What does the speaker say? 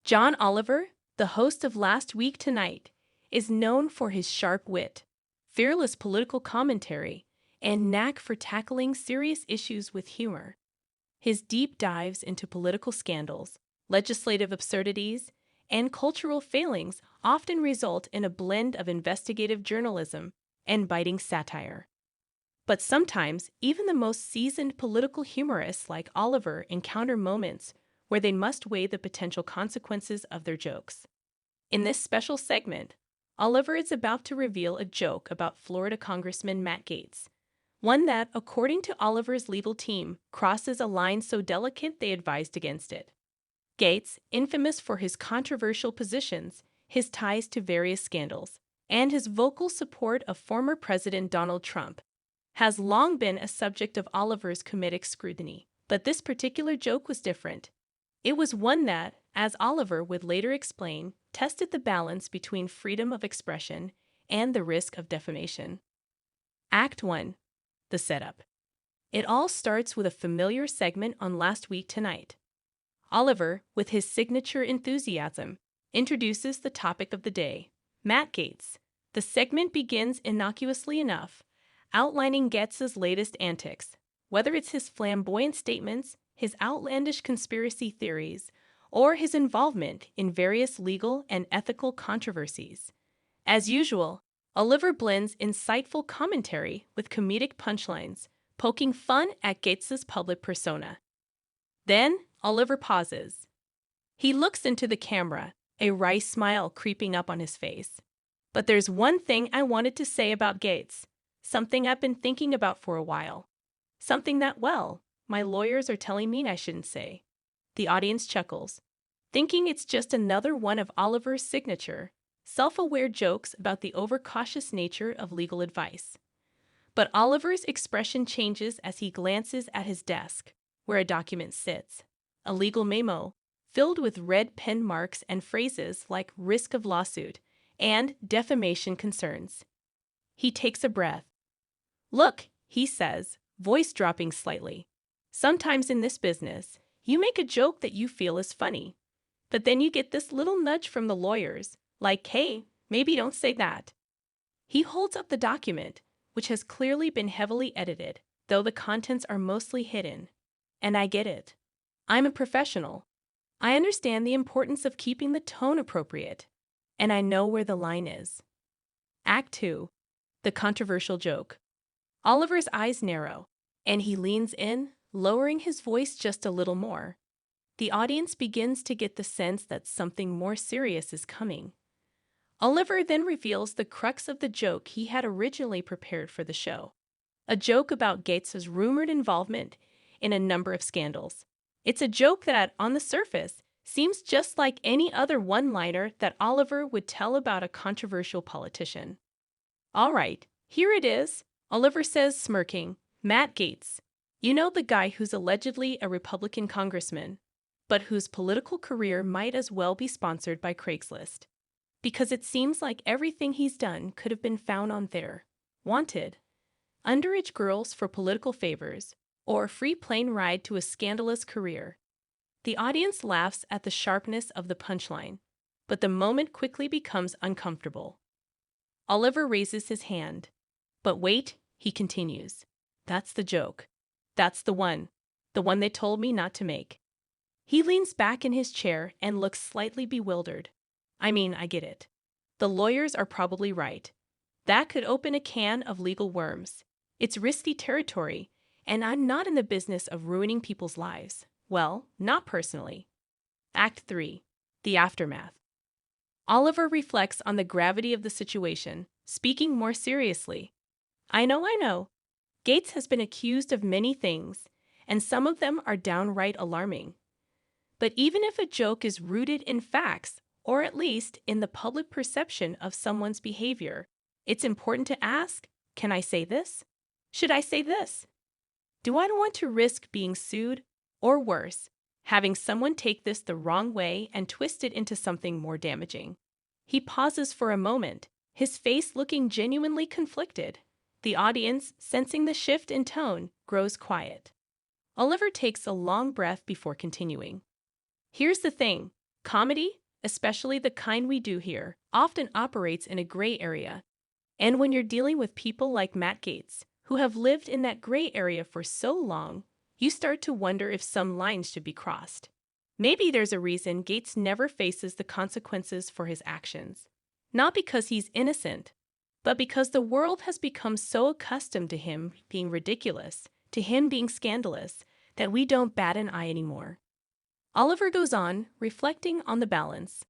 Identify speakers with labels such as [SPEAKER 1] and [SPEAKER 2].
[SPEAKER 1] John Oliver, the host of Last Week Tonight, is known for his sharp wit, fearless political commentary, and knack for tackling serious issues with humor. His deep dives into political scandals, legislative absurdities, and cultural failings often result in a blend of investigative journalism and biting satire. But sometimes, even the most seasoned political humorists like Oliver encounter moments where they must weigh the potential consequences of their jokes. In this special segment, Oliver is about to reveal a joke about Florida Congressman Matt Gaetz, one that, according to Oliver's legal team, crosses a line so delicate they advised against it. Gaetz, infamous for his controversial positions, his ties to various scandals, and his vocal support of former President Donald Trump, has long been a subject of Oliver's comedic scrutiny. But this particular joke was different. It was one that, as Oliver would later explain, tested the balance between freedom of expression and the risk of defamation. Act 1. The setup. It all starts with a familiar segment on Last Week Tonight. Oliver, with his signature enthusiasm, introduces the topic of the day, Matt Gaetz. The segment begins innocuously enough, outlining Gaetz's latest antics, whether it's his flamboyant statements, his outlandish conspiracy theories, or his involvement in various legal and ethical controversies. As usual, Oliver blends insightful commentary with comedic punchlines, poking fun at Gaetz's public persona. Then, Oliver pauses. He looks into the camera, a wry smile creeping up on his face. But there's one thing I wanted to say about Gaetz, something I've been thinking about for a while. Something that, well, my lawyers are telling me I shouldn't say. The audience chuckles, thinking it's just another one of Oliver's signature, self-aware jokes about the overcautious nature of legal advice. But Oliver's expression changes as he glances at his desk, where a document sits, a legal memo filled with red pen marks and phrases like risk of lawsuit and defamation concerns. He takes a breath. "Look," he says, voice dropping slightly. "Sometimes in this business, you make a joke that you feel is funny, but then you get this little nudge from the lawyers, like, hey, maybe don't say that." He holds up the document, which has clearly been heavily edited, though the contents are mostly hidden. And I get it. I'm a professional. I understand the importance of keeping the tone appropriate, and I know where the line is. Act 2. The controversial joke. Oliver's eyes narrow, and he leans in, lowering his voice just a little more. The audience begins to get the sense that something more serious is coming. Oliver then reveals the crux of the joke he had originally prepared for the show, a joke about Gaetz's rumored involvement in a number of scandals. It's a joke that, on the surface, seems just like any other one-liner that Oliver would tell about a controversial politician. "All right, here it is," Oliver says, smirking. "Matt Gaetz. You know, the guy who's allegedly a Republican congressman, but whose political career might as well be sponsored by Craigslist. Because it seems like everything he's done could have been found on there. Wanted. Underage girls for political favors, or a free plane ride to a scandalous career." The audience laughs at the sharpness of the punchline, but the moment quickly becomes uncomfortable. Oliver raises his hand. "But wait," he continues. "That's the joke. That's the one they told me not to make." He leans back in his chair and looks slightly bewildered. "I mean, I get it. The lawyers are probably right. That could open a can of legal worms. It's risky territory, and I'm not in the business of ruining people's lives. Well, not personally." Act 3. The aftermath. Oliver reflects on the gravity of the situation, speaking more seriously. I know. Gaetz has been accused of many things, and some of them are downright alarming. But even if a joke is rooted in facts, or at least in the public perception of someone's behavior, it's important to ask, can I say this? Should I say this? Do I want to risk being sued, or worse, having someone take this the wrong way and twist it into something more damaging? He pauses for a moment, his face looking genuinely conflicted. The audience, sensing the shift in tone, grows quiet. Oliver takes a long breath before continuing. "Here's the thing. Comedy, especially the kind we do here, often operates in a gray area. And when you're dealing with people like Matt Gaetz, who have lived in that gray area for so long, you start to wonder if some lines should be crossed. Maybe there's a reason Gaetz never faces the consequences for his actions. Not because he's innocent, but because the world has become so accustomed to him being ridiculous, to him being scandalous, that we don't bat an eye anymore. Oliver goes on, reflecting on the balance.